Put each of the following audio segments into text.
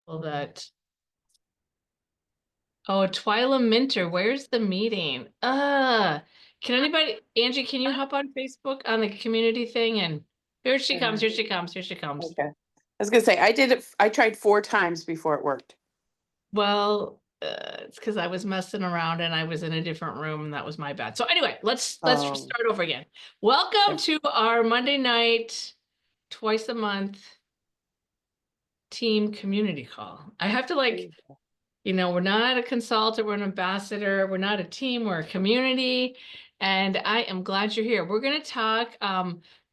Well, that. Oh, Twyla Minter, where's the meeting? Can anybody, Angie, can you hop on Facebook on the community thing? And here she comes, here she comes, here she comes. Okay. I was gonna say, I tried 4 times before it worked. Well, it's because I was messing around and I was in a different room and that was my bad. So anyway, let's start over again. Welcome to our Monday night, twice a month team community call. I have to we're not a consultant, we're an ambassador, we're not a team, we're a community. And I am glad you're here. We're going to talk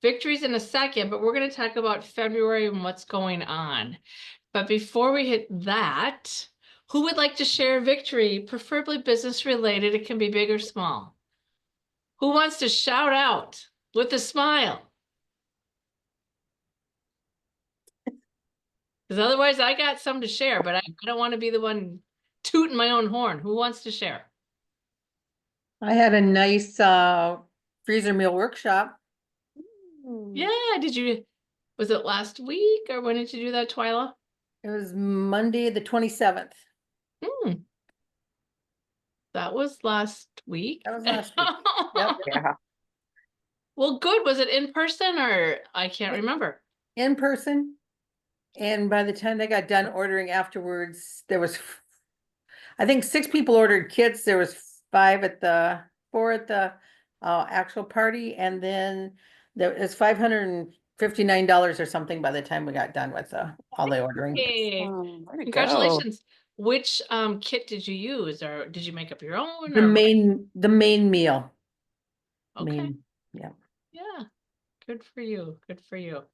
victories in a second, but we're going to talk about February and what's going on. But before we hit that, who would like to share a victory, preferably business related? It can be big or small. Who wants to shout out with a smile? Because otherwise I got some to share, but I don't want to be the one tooting my own horn. Who wants to share? I had a nice freezer meal workshop. Yeah, was it last week or when did you do that, Twyla? It was Monday, the 27th. That was last week. That was last week. Yep. Yeah. Well, good. Was it in person or I can't remember? In person. And by the time they got done ordering afterwards, there was, I think 6 people ordered kits. There was 4 at the actual party. And then there was $559 or something by the time we got done with all the ordering. Hey, congratulations. Which kit did you use, or did you make up your own? The main meal. Okay. Yeah. Yeah. Good for you. Good for you.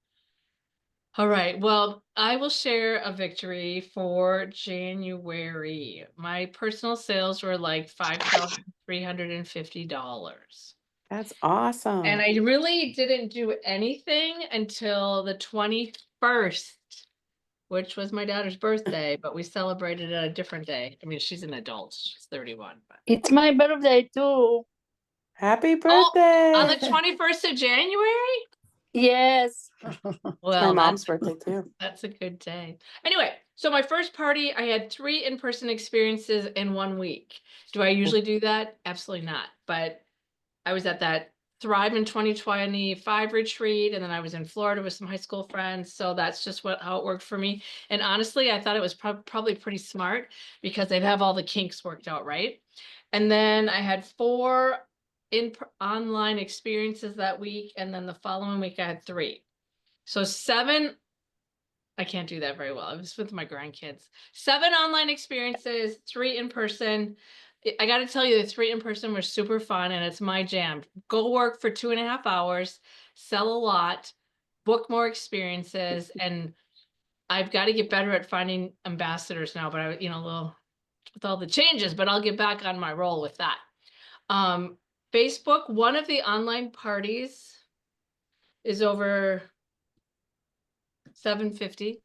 All right. Well, I will share a victory for January. My personal sales were like $5,350. That's awesome. And I really didn't do anything until the 21st, which was my daughter's birthday, but we celebrated it a different day. I mean, she's an adult. She's 31. But... It's my birthday too. Happy birthday. On the 21st of January? Yes. Well, my mom's birthday too. That's a good day. Anyway, so my first party, I had 3 in-person experiences in 1 week. Do I usually do that? Absolutely not. But I was at that Thrive in 2025 retreat, and then I was in Florida with some high school friends. So that's just how it worked for me. And honestly, I thought it was probably pretty smart because they'd have all the kinks worked out, right? And then I had 4 online experiences that week, and then the following week I had 3. So 7. I can't do that very well. I was with my grandkids. 7 online experiences, 3 in person. I got to tell you, the 3 in person were super fun, and it's my jam. Go work for 2.5 hours, sell a lot, book more experiences, and I've got to get better at finding ambassadors now. But a little with all the changes, but I'll get back on my roll with that. Facebook, one of the online parties is over 750.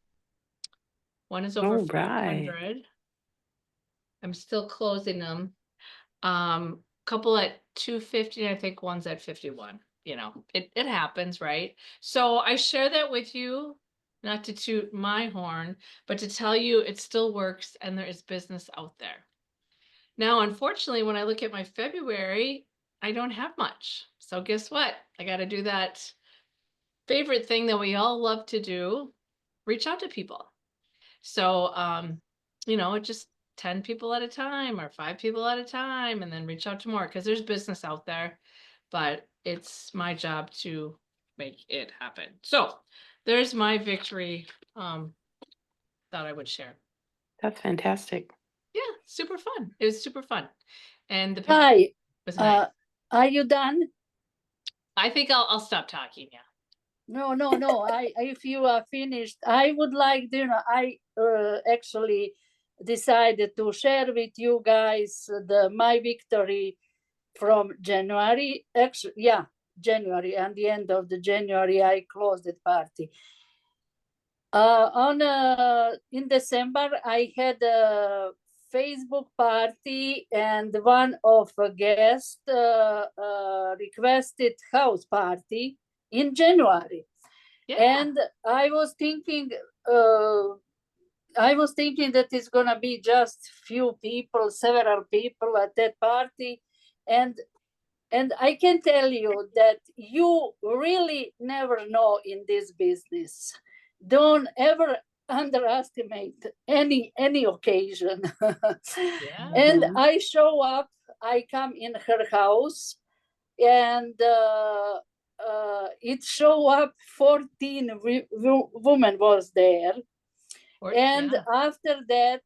One is over 500. I'm still closing them. Couple at 250, and I think one's at 51. It happens, right? So I share that with you, not to toot my horn, but to tell you it still works and there is business out there. Now, unfortunately, when I look at my February, I don't have much. So guess what? I got to do that favorite thing that we all love to do, reach out to people. So, just 10 people at a time or 5 people at a time, and then reach out to more because there's business out there, but it's my job to make it happen. So there's my victory that I would share. That's fantastic. Yeah, super fun. It was super fun. And the Hi. was nice. Are you done? I think I'll stop talking. Yeah. No. If you are finished, I would like, I actually decided to share with you guys my victory from January. Actually, yeah, January. And the end of the January, I closed the party. In December, I had a Facebook party, and one of a guest requested house party in January. Yeah. And I was thinking, I was thinking that it's gonna be just few people, several people at that party, and I can tell you that you really never know in this business. Don't ever underestimate any occasion. Yeah. And Mhm. I show up, I come in her house, and it show up 14 women was there, Or- and yeah. after that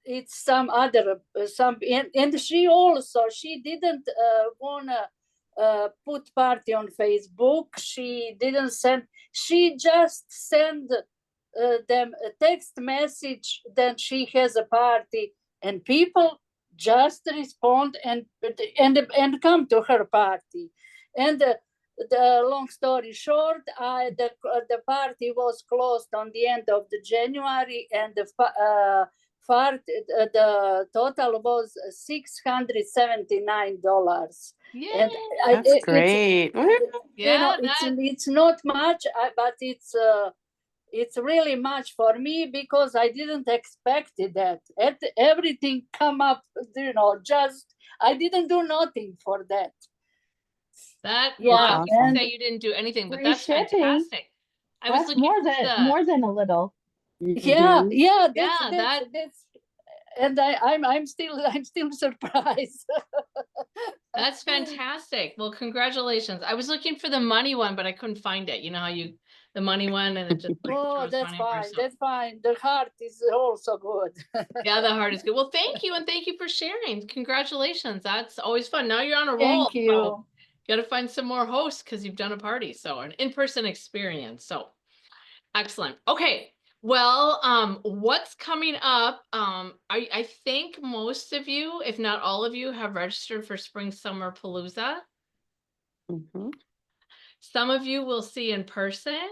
it's some other and she didn't wanna put party on Facebook. She didn't send, she just send them a text message that she has a party, and people just respond and come to her party. And the long story short, the party was closed on the end of the January, and the total was $679. Yeah. And That's great. Woo. Yeah. it's not much, but it's really much for me, because I didn't expect that. Everything come up, just I didn't do nothing for that. Well, Yeah, I would and say you didn't do anything, but Free that's shipping. fantastic. I was That's looking more for than more than a little. yeah, Mhm. yeah, Yeah, that's and I'm still surprised. that's fantastic. Well, congratulations. I was looking for the money one, but I couldn't find it. You know how the money one and it just like Oh, throws that's money everywhere. fine. So That's fine. The heart is also good. yeah, the heart is good. Well, thank you, and thank you for sharing. Congratulations. That's always fun. Now you're on a roll. Thank you. Got to find some more hosts because you've done a party. So an in-person experience. So excellent. Okay. Well, what's coming up? I think most of you, if not all of you, have registered for Spring Summer Palooza. Mhm. Some of you will see in person,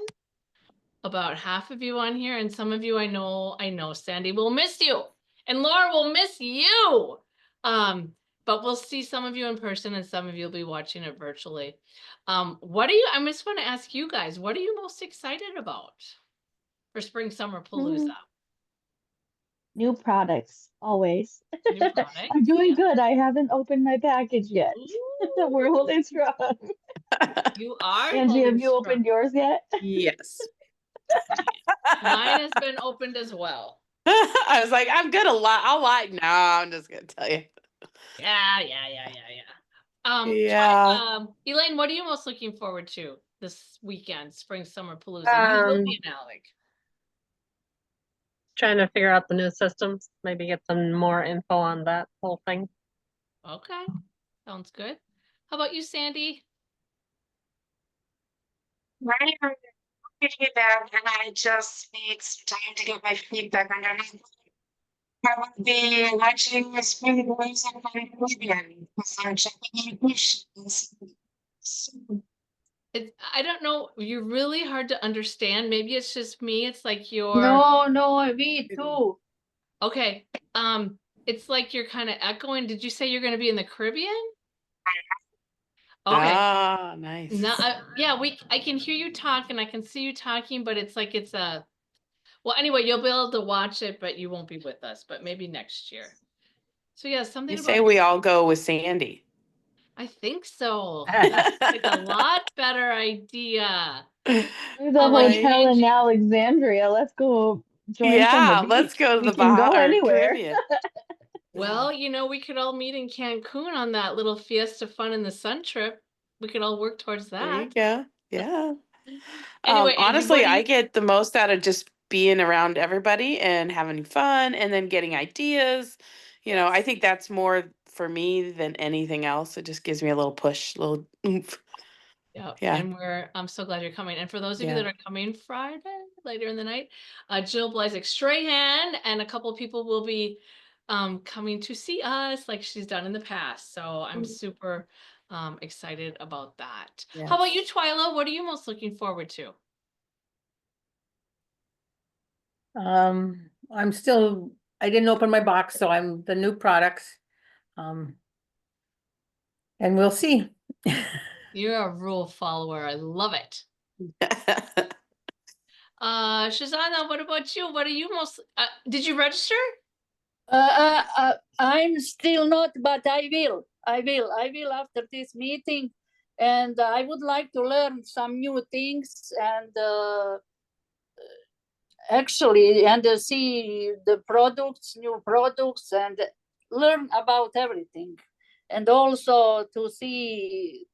about half of you on here, and some of you I know Sandy will miss you, and Laura will miss you. But we'll see some of you in person, and some of you will be watching it virtually. I just want to ask you guys, what are you most excited about for Spring Summer Palooza? New products, always. New products? I'm doing Yeah. good. I haven't opened my package yet. We're holding strong. You are. Angie, have holding you strong. opened yours yet? Yes. Mine has been opened as well. I was like, I'm gonna lie. I'll lie. No, I'm just gonna tell you. Yeah. Yeah. Elaine, what are you most looking forward to this weekend, Spring Summer Palooza? You will be in Alec. Trying to figure out the new systems, maybe get some more info on that whole thing. Okay, sounds good. How about you, Sandy? Right, I'm pretty bad, and I just need some time to get my feedback underneath. I will be watching the Spring Boys on my Caribbean because I'm checking in questions. I don't know. You're really hard to understand. Maybe it's just me. It's like you're No, me too. okay. It's like you're kind of echoing. Did you say you're going to be in the Caribbean? Okay. Ah, nice. No, yeah, I can hear you talk and I can see you talking, but it's like well, anyway, you'll be able to watch it, but you won't be with us, but maybe next year. So yeah, something You about say we all go with Sandy. I think so. That's like a lot better idea. There's a Oh, like hotel in changing- Alexandria. Let's go join from Yeah, the let's beach. go to We the can go Baja or anywhere. Caribbean. Well, we could all meet in Cancun on that little Fiesta Fun in the Sun trip. We could all work towards There you that. go. Yeah. Anyway, Angie, honestly, what do I you- get the most out of just being around everybody and having fun and then getting ideas. I think that's more for me than anything else. It just gives me a little push, little oomph. Yeah, Yeah. and I'm so glad you're coming. And for those of you Yeah. that are coming Friday, later in the night, Jill Blyzik Strahan and a couple of people will be coming to see us like she's done in the past. So I'm super excited about that. How about you, Yes. Twyla? What are you most looking forward to? I didn't open my box, so I'm the new products. And we'll see. You're a rule follower. I love it. Shazana, what about you? What are you most, did you register? I'm still not, but I will. I will after this meeting, and I would like to learn some new things and actually see the products, new products, and learn about everything, and also to see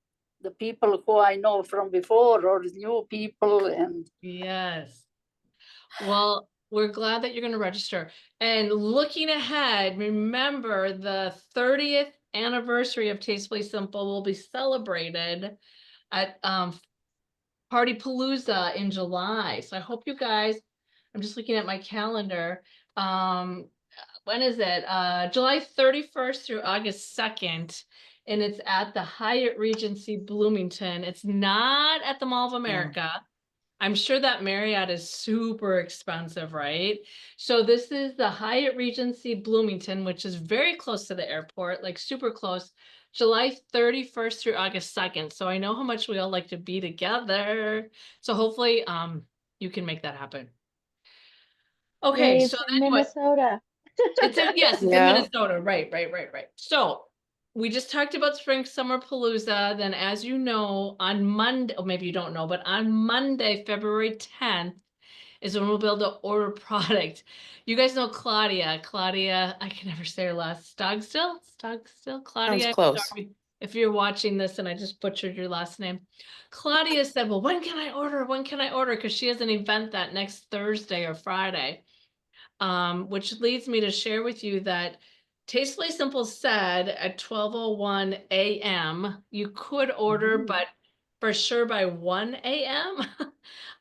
the people who I know from before or new people and. Yes. Well, we're glad that you're going to register. And looking ahead, remember the 30th anniversary of Tastefully Simple will be celebrated at Party Palooza in July. So I hope you guys, I'm just looking at my calendar. When is it? July 31st through August 2nd. And it's at the Hyatt Regency Bloomington. It's not at the Mall of America. I'm sure that Marriott is super expensive, right? So this is the Hyatt Regency Bloomington, which is very close to the airport, like super close, July 31st through August 2nd. So I know how much we all like to be together. So hopefully you can make that happen. Okay, Yay, so it's in anyway, Minnesota. it's in, yes, it's in Yeah. Minnesota. Right. So we just talked about Spring Summer Palooza. Then, as you know, on Monday, or maybe you don't know, but on Monday, February 10th, is when we'll be able to order product. You guys know Claudia. Claudia, I can never say her last. Stogstill? Claudia, I'm close. sorry if you're watching this and I just butchered your last name. Claudia said, well, when can I order? When can I order? Because she has an event that next Thursday or Friday. Which leads me to share with you that Tastefully Simple said at 12:01 a.m. you could order, but for sure by 1 a.m.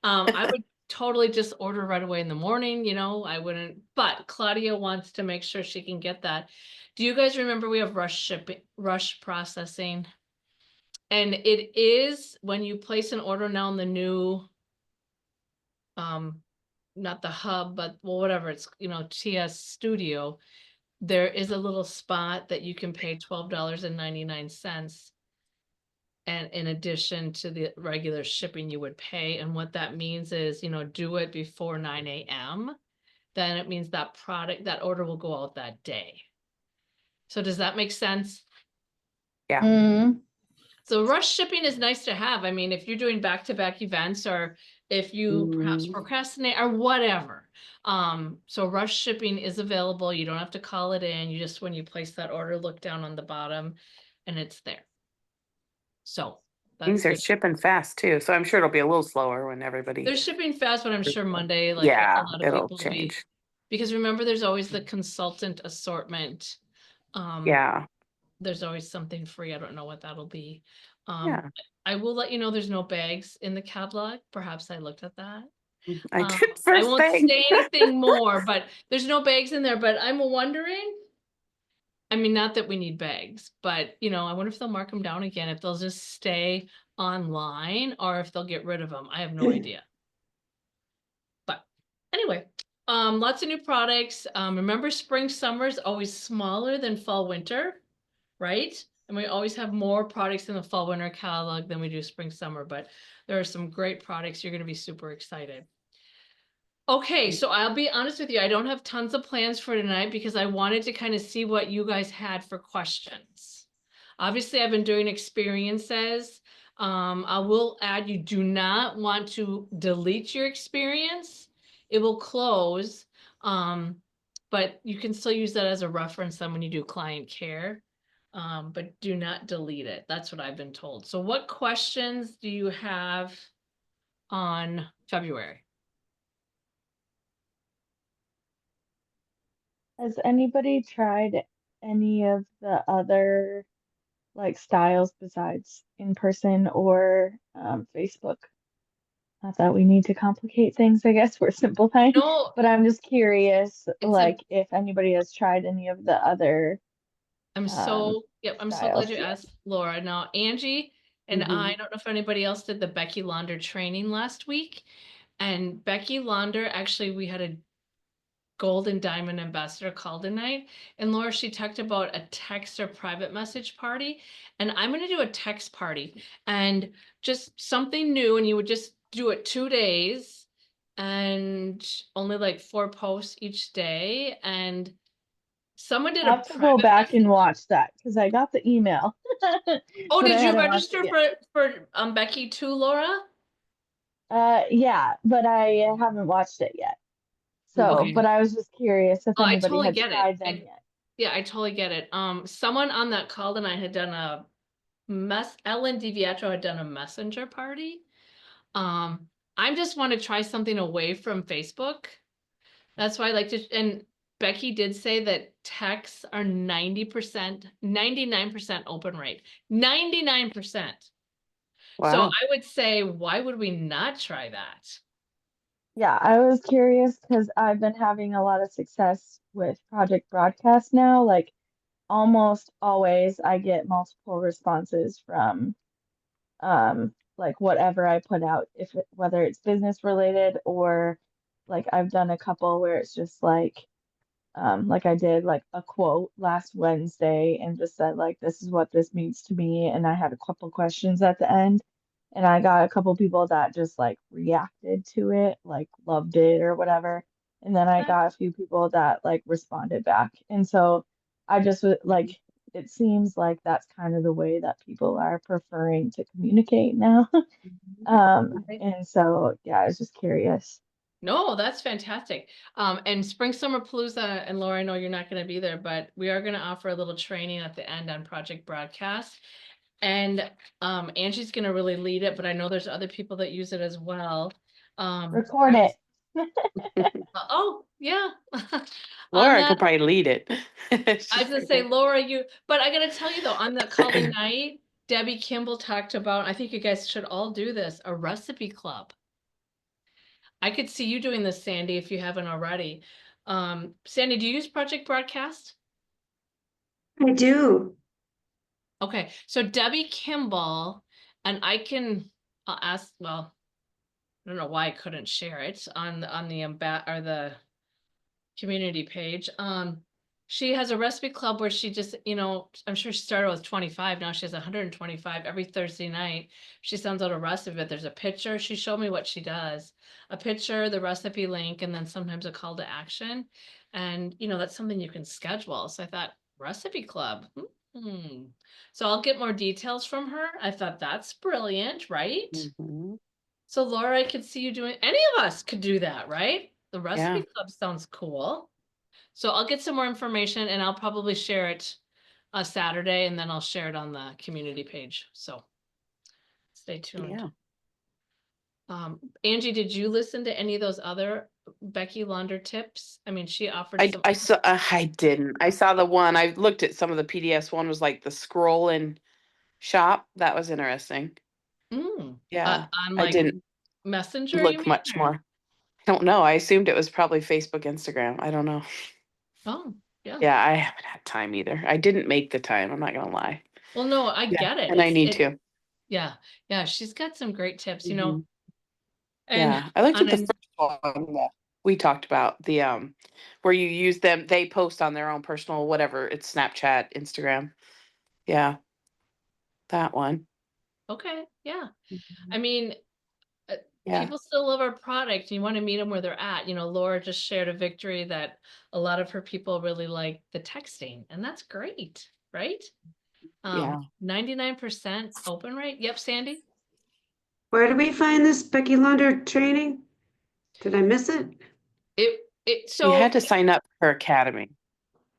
I would totally just order right away in the morning, you know, I wouldn't, but Claudia wants to make sure she can get that. Do you guys remember we have rush shipping, rush processing? And it is when you place an order now in the new, not the hub, but well, whatever it's, you know, TS Studio, there is a little spot that you can pay $12.99. And in addition to the regular shipping you would pay, and what that means is, you know, do it before 9 a.m. Then it means that product, that order will go out that day. So does that make sense? Yeah. Mm. So rush shipping is nice to have. I mean, if you're doing back-to-back events or if you perhaps procrastinate or whatever. So rush shipping is available. You don't have to call it in. You just, when you place that order, look down on the bottom and it's there. So that's Things are good. shipping fast too, so I'm sure it'll be a little slower when everybody. They're shipping fast, but I'm sure Monday, like Yeah, a lot of it'll people will be, change. because remember, there's always the consultant assortment. Yeah, There's always something free. I don't know what that'll be. Yeah. I will let you know there's no bags in the catalog. Perhaps I looked at that. I did I first won't thing. say anything more, but there's no bags in there, but I'm wondering. I mean, not that we need bags, but you know, I wonder if they'll mark them down again, if they'll just stay online or if they'll get rid of them. I have no idea. But anyway, lots of new products. Remember spring, summer is always smaller than fall, winter, right? And we always have more products in the fall, winter catalog than we do spring, summer, but there are some great products. You're going to be super excited. Okay, so I'll be honest with you. I don't have tons of plans for tonight because I wanted to kind of see what you guys had for questions. Obviously, I've been doing experiences. I will add, you do not want to delete your experience. It will close, but you can still use that as a reference then when you do client care. But do not delete it. That's what I've been told. So what questions do you have on February? Has anybody tried any of the other like styles besides in person or Facebook? Not that we need to complicate things, I guess we're simplifying, No, but I'm just curious, a- like if anybody has tried any of the other I'm so, yep, I'm so glad styles you yet. asked, Laura. Now, Angie and I don't know if anybody else did the Becky Launder training last week. And Becky Launder, actually, we had a gold and diamond ambassador call tonight. And Laura, she talked about a text or private message party. And I'm going to do a text party and just something new. And you would just do it 2 days. and only like 4 posts each day. And someone did I a have to go private back and message. watch that because I got the email. Oh, but I did you hadn't watched register it yet. for Becky too, Laura? Yeah, but I haven't watched it yet. So, Okay. but I was just curious if Oh, I anybody totally had get it. tried them yet. Yeah, I totally get it. Someone on that call and I had done a Ellen DiVietro had done a messenger party. I just want to try something away from Facebook. That's why I like to, and Becky did say that texts are 90%, 99% open rate, 99%. So Wow. I would say, why would we not try that? Yeah, I was curious because I've been having a lot of success with Project Broadcast now. Like almost always I get multiple responses from like whatever I put out, whether it's business related or like I've done a couple where it's just like I did like a quote last Wednesday and just said like this is what this means to me, and I had a couple questions at the end, and I got a couple people that just like reacted to it, like loved it or whatever, and then I Okay. got a few people that like responded back, and so I just like it seems like that's kind of the way that people are preferring to communicate now. Right. And so yeah, I was just curious. No, that's fantastic. And Spring Summer Palooza, and Laura, I know you're not going to be there, but we are going to offer a little training at the end on Project Broadcast. And Angie's going to really lead it, but I know there's other people that use it as well. Record I it. was, oh, yeah. On Laura that, could probably lead it. I She's was gonna pretty say, good. Laura, but I gotta tell you though, on the call tonight, Debbie Kimball talked about, I think you guys should all do this, a recipe club. I could see you doing this, Sandy, if you haven't already. Sandy, do you use Project Broadcast? I do. Okay, so Debbie Kimball, and I'll ask, well, I don't know why I couldn't share it on the community page. She has a recipe club where she just, I'm sure she started with 25. Now she has 125 every Thursday night. She sends out a recipe, but there's a picture. She showed me what she does, a picture, the recipe link, and then sometimes a call to action. And, that's something you can schedule. So I thought recipe club. So I'll get more details from her. I thought that's brilliant, right? Mhm. So Laura, I could see you doing, any of us could do that, right? The recipe Yeah. club sounds cool. So I'll get some more information and I'll probably share it Saturday, and then I'll share it on the community page. So stay tuned. Yeah. Angie, did you listen to any of those other Becky Launder tips? I mean, she offered some. I saw. I didn't. I saw the one. I looked at some of the PDFs. One was like the scroll and shop. That was interesting. Yeah. On I like didn't Messenger, you look mean? much more. I don't know. I assumed it was probably Facebook, Instagram. I don't know. Oh, yeah. Yeah, I haven't had time either. I didn't make the time. I'm not gonna lie. Well, no, I Yeah, get it. and I need to. Yeah, yeah. She's got some great tips, Mhm. and Yeah, I looked on at the an, first one that we talked about, the where you use them, they post on their own personal whatever, it's Snapchat, Instagram. Yeah, that one. okay, yeah. Mhm. I mean, Yeah, people still love our product. You want to meet them where they're at. Laura just shared a victory that a lot of her people really like the texting, and that's great, right? yeah. 99% open rate. Yep, Sandy. Where do we find this Becky Launder training? Did I miss it? It You had so to sign up for Academy.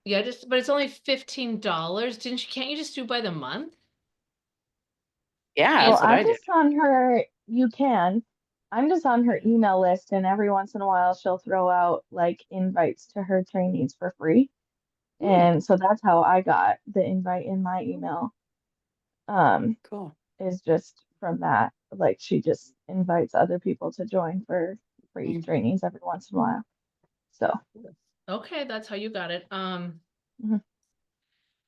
yeah, but it's only $15. Can't you just do by the month? Yeah, And Well, that's what I I'm did. just on her, you can. I'm just on her email list, and every once in a while she'll throw out like invites to her trainings for free. And so that's how I got the invite in my email. Cool. Is just from that. Like she just invites other people to join for free Mm. trainings every once in a while. So okay, that's how you got it. Mhm.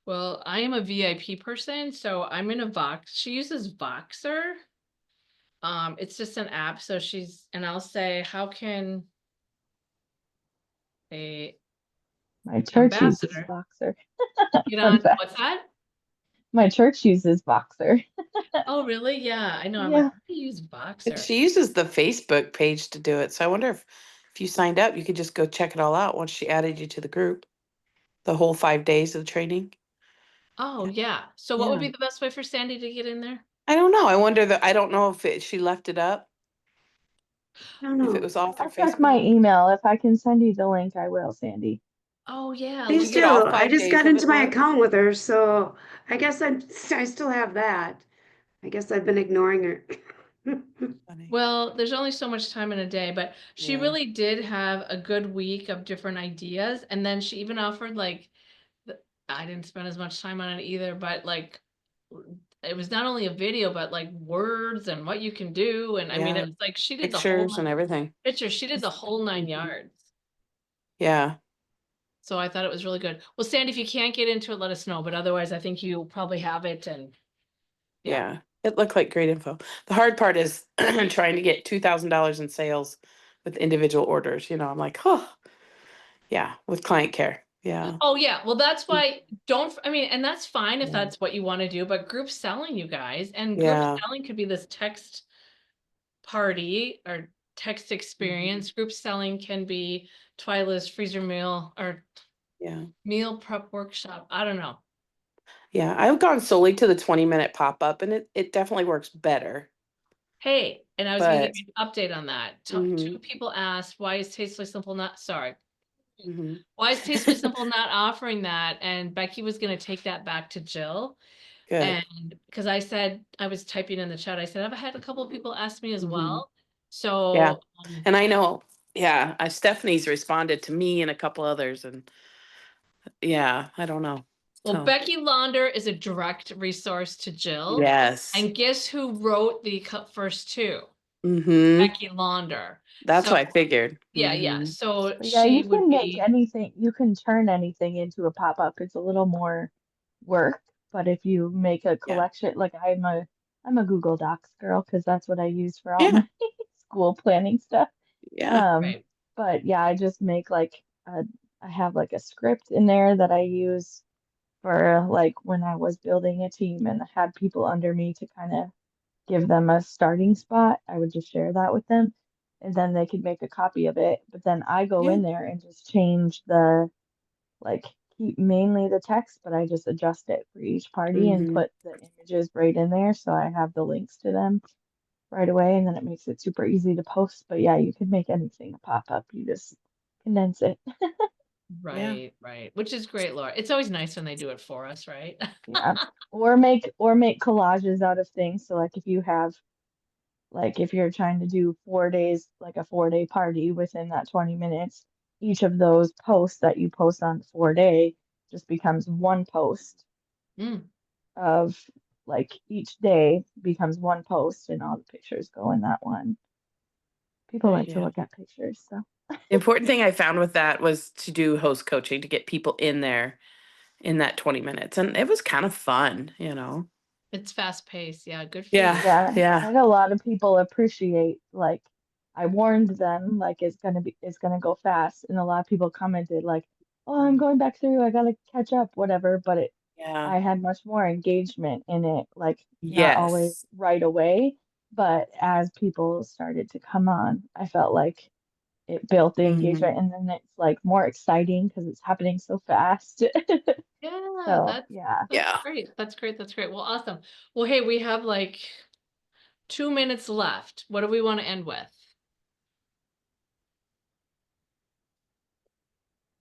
Well, I am a VIP person, so I'm in a Vox. She uses Voxer. It's just an app. So and I'll say, how can a my church uses ambassador Voxer. get Fun on? fact. What's that? My church uses Voxer. Oh, really? Yeah, I know. I'm Yeah. like, how do you use Voxer? She uses the Facebook page to do it. So I wonder if you signed up, you could just go check it all out once she added you to the group. The whole 5 days of the training. Oh, yeah. So what would Yeah. be the best way for Sandy to get in there? I don't know. I don't know if she left it up, I don't if it know. was off their I'll check my Facebook. email. If I can send you the link, I will, Sandy. Oh, yeah. You Please get do. all I 5 just days got of into it, my Laura? account with her, so I guess I still have that. I guess I've been ignoring her. Funny. Well, there's only so much time in a day, but she Yeah. really did have a good week of different ideas. And then she even offered like, I didn't spend as much time on it either, but like, it was not only a video, but like words and what you can do. And I mean, Yeah. it was like, she did the whole Pictures and everything. picture. She did the whole 9 Mhm. yards. Yeah. So I thought it was really good. Well, Sandy, if you can't get into it, let us know. But otherwise, I think you probably have it. And yeah. Yeah. It looked like great info. The hard part is trying to get $2,000 in sales with individual orders. I'm like, oh, yeah, with client care. Yeah. Oh, yeah. Well, that's why I mean, and that's fine if Yeah. that's what you want to do, but group selling, you guys, and group Yeah. selling could be this text party or text experience. Group selling can be Twyla's freezer meal or Yeah. meal prep workshop. I don't know. Yeah. I've gone solely to the 20-minute pop-up and it definitely works better. Hey, and I was going to But give you an update on that. Two Mhm. people asked, why is Tastefully Simple not, sorry, Mhm. why is Tastefully Simple not offering that? And Becky was going to take that back to Jill. Good. And because I said, I was typing in the chat, I said, I've had a couple of people ask me as Mhm. well. Yeah. So, And I know, yeah, Stephanie's responded to me and a couple others and yeah, I don't know. well, So, Becky Launder is a direct resource to Jill. yes. And guess who wrote the first two? Mhm. Becky Launder. That's So, what I figured. yeah. Mhm. So But yeah, she you would can make be, anything, you can turn anything into a pop-up. It's a little more work, but if you make a Yeah. collection, like I'm a Google Docs girl because that's what I use for all Yeah. my school planning stuff. Yeah. right. But yeah, I just make like I have like a script in there that I use for like when I was building a team and had people under me to kind of give them a starting spot. I would just share that with them and then they could make a copy of it. But then I go Yeah. in there and just change like keep mainly the text, but I just adjust it for each party and Mhm. put the images right in there so I have the links to them right away and then it makes it super easy to post. But yeah, you can make anything pop up. You just condense it. Yeah. Right. Which is great, Laura. It's always nice when they do it for us, right? Yeah. Or make collages out of things. So like if you have like if you're trying to do 4 days, like a 4-day party within that 20 minutes, each of those posts that you post on the 4-day just becomes one post Mm, of like each day becomes one post and all the pictures go in that one. People right. like to Yeah. look at pictures, so The important thing I found with that was to do host coaching to get people in there in that 20 minutes. And it was kind of fun. It's fast paced. Yeah. Good for Yeah. you. yeah, Yeah. I know a lot of people appreciate like I warned them like it's gonna go fast and a lot of people commented like, oh, I'm going back through, I gotta catch up, whatever, but Yeah. I had much more engagement in it, like not always Yes. right away, but as people started to come on, I felt like it built the Mhm. engagement and then it's like more exciting because it's happening so fast. Yeah, So that's yeah. Yeah. great. That's great. That's great. Well, awesome. Well, hey, we have like 2 minutes left. What do we want to end with?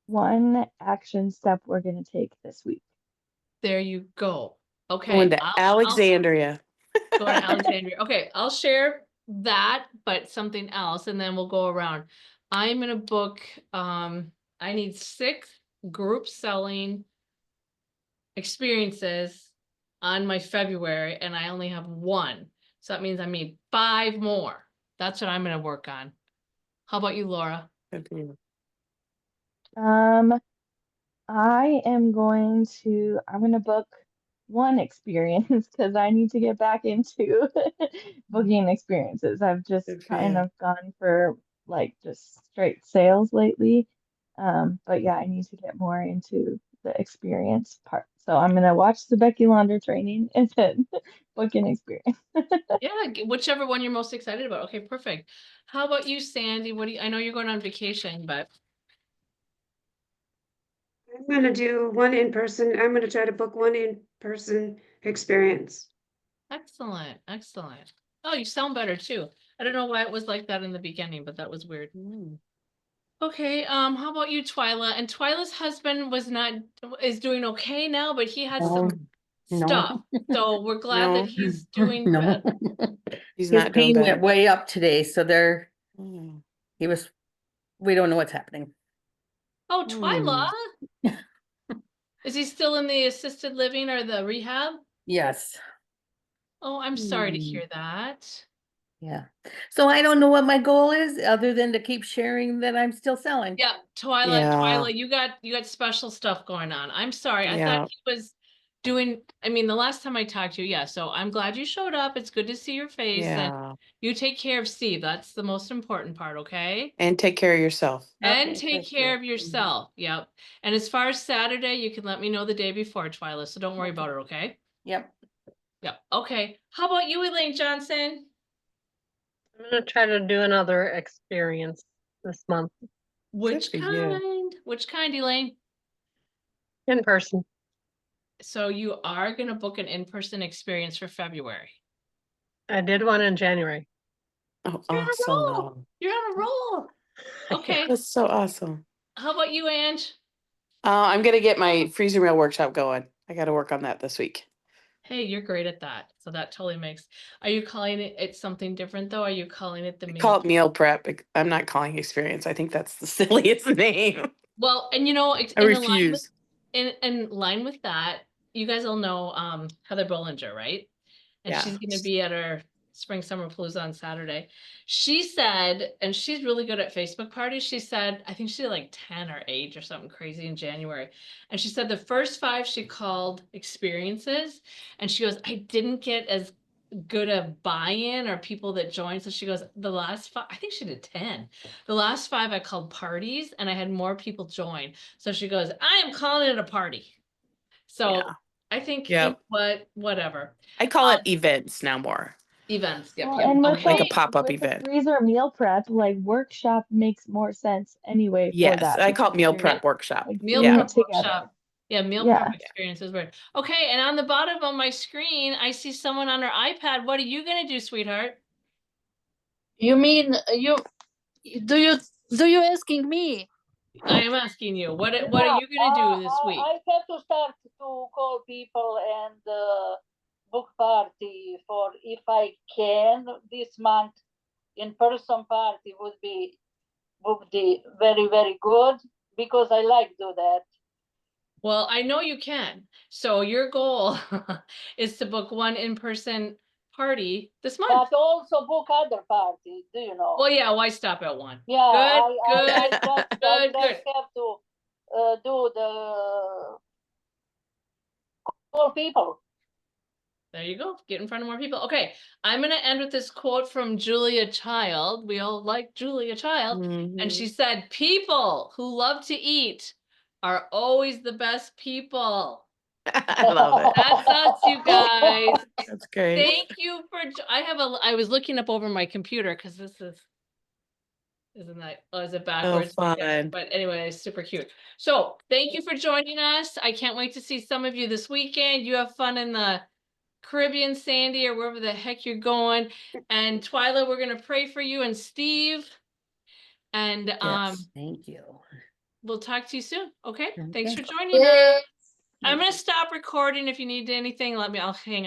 One action step we're gonna take this week. There you go. Okay, Going to I'll Alexandria. go to Alexandria. Okay, I'll share that, but something else, and then we'll go around. I'm gonna book, I need 6 group selling experiences on my February, and I only have 1. So that means I need 5 more. That's what I'm gonna work on. How about you, Laura? Good for you. Um, I'm gonna book one experience because I need to get back into booking experiences. I've just Good for kind you. of gone for like just straight sales lately. But yeah, I need to get more into the experience part. So I'm gonna watch the Becky Launder training and then book an experience. Yeah, whichever one you're most excited about. Okay, perfect. How about you, Sandy? What do you, I know you're going on vacation, but I'm gonna do one in-person, I'm gonna try to book one in-person experience. excellent, excellent. Oh, you sound better too. I don't know why it was like that in the beginning, but that was weird. Okay, how about you, Twyla? And Twyla's husband is doing okay now, but he had some stuff. So we're glad No. that he's doing good. He's His not doing pain went bad. way up today, so Mm. we don't know what's happening. Oh, Twyla, is he still in the assisted living or the rehab? Yes, Oh, I'm sorry to hear that. yeah. So I don't know what my goal is, other than to keep sharing that I'm still selling. Yeah, Twyla, Yeah. Twyla, you got special stuff going on. I'm sorry. I Yeah. thought he was doing, I mean, the last time I talked to you, yeah, so I'm glad you showed up. It's good to see your face and Yeah. you take care of Steve. That's the most important part, okay? And take care of yourself. And Okay, take thank care you. of yourself. Yep. And as far as Saturday, you can let me know the day before, Twyla, so don't worry about it, okay? Yep. Yep. Okay. How about you, Elaine Johnson? I'm gonna try to do another experience this month Which for you. kind? Which kind, Elaine? in person. So you are gonna book an in-person experience for February. I did one in January. Oh, You're on a roll. awesome. You're on a roll. Okay. That's so awesome. How about you, Ange? I'm gonna get my freezer meal workshop going. I gotta work on that this week. Hey, you're great at that. So that totally makes. Are you calling it something different though? Are you calling it the meal? Call it meal prep. I'm not calling experience. I think that's the silliest name. Well, and you know, I refuse. in line with that, you guys all know Heather Bollinger, right? And Yeah. she's gonna be at our Spring Summer Palooza on Saturday. She said, and she's really good at Facebook parties. She said, I think she did like 10 or 8 or something crazy in January. And she said the first 5 she called experiences. And she goes, I didn't get as good a buy-in or people that joined. So she goes, the last 5, I think she did 10. The last 5 I called parties and I had more people join. So she goes, I am calling it a party. So Yeah. I think, Yep. whatever. I call it events now more. Events. Yep. Well, Yep. and with Okay. Like a the pop-up with the event. freezer meal prep, like workshop makes more sense anyway for Yes, that. I call it because meal you're, prep workshop. like, Meal doing Yeah. prep it together. workshop. Yeah, meal Yeah. prep experience is weird. Okay, and on the bottom of my screen, I see someone on their iPad. What are you gonna do, sweetheart? You mean do you asking me? I am asking you. What are you gonna do this week? I have to start to call people and book party for if I can this month. In person party would be very very good because I like do that. Well, I know you can. So your goal is to book one in-person party this month. But also book other parties, do you know? Well, yeah, why stop at one? Yeah, Good, I good, just good. have to do the call people. There you go. Get in front of more people. Okay, I'm gonna end with this quote from Julia Child. We all like Julia Child. And she said, people who love to eat are always the best people. I love it. That's us, you guys. That's great. Thank you for, I was looking up over my computer because this isn't that, oh, is it backwards? fun. But anyway, it's super cute. So thank you for joining us. I can't wait to see some of you this weekend. You have fun in the Caribbean, Sandy, or wherever the heck you're going. And Twyla, we're gonna pray for you and Steve. And Yes, thank you. we'll talk to you soon. Okay? Okay. Thanks for joining us. I'm gonna stop recording. If you need anything, let me, I'll hang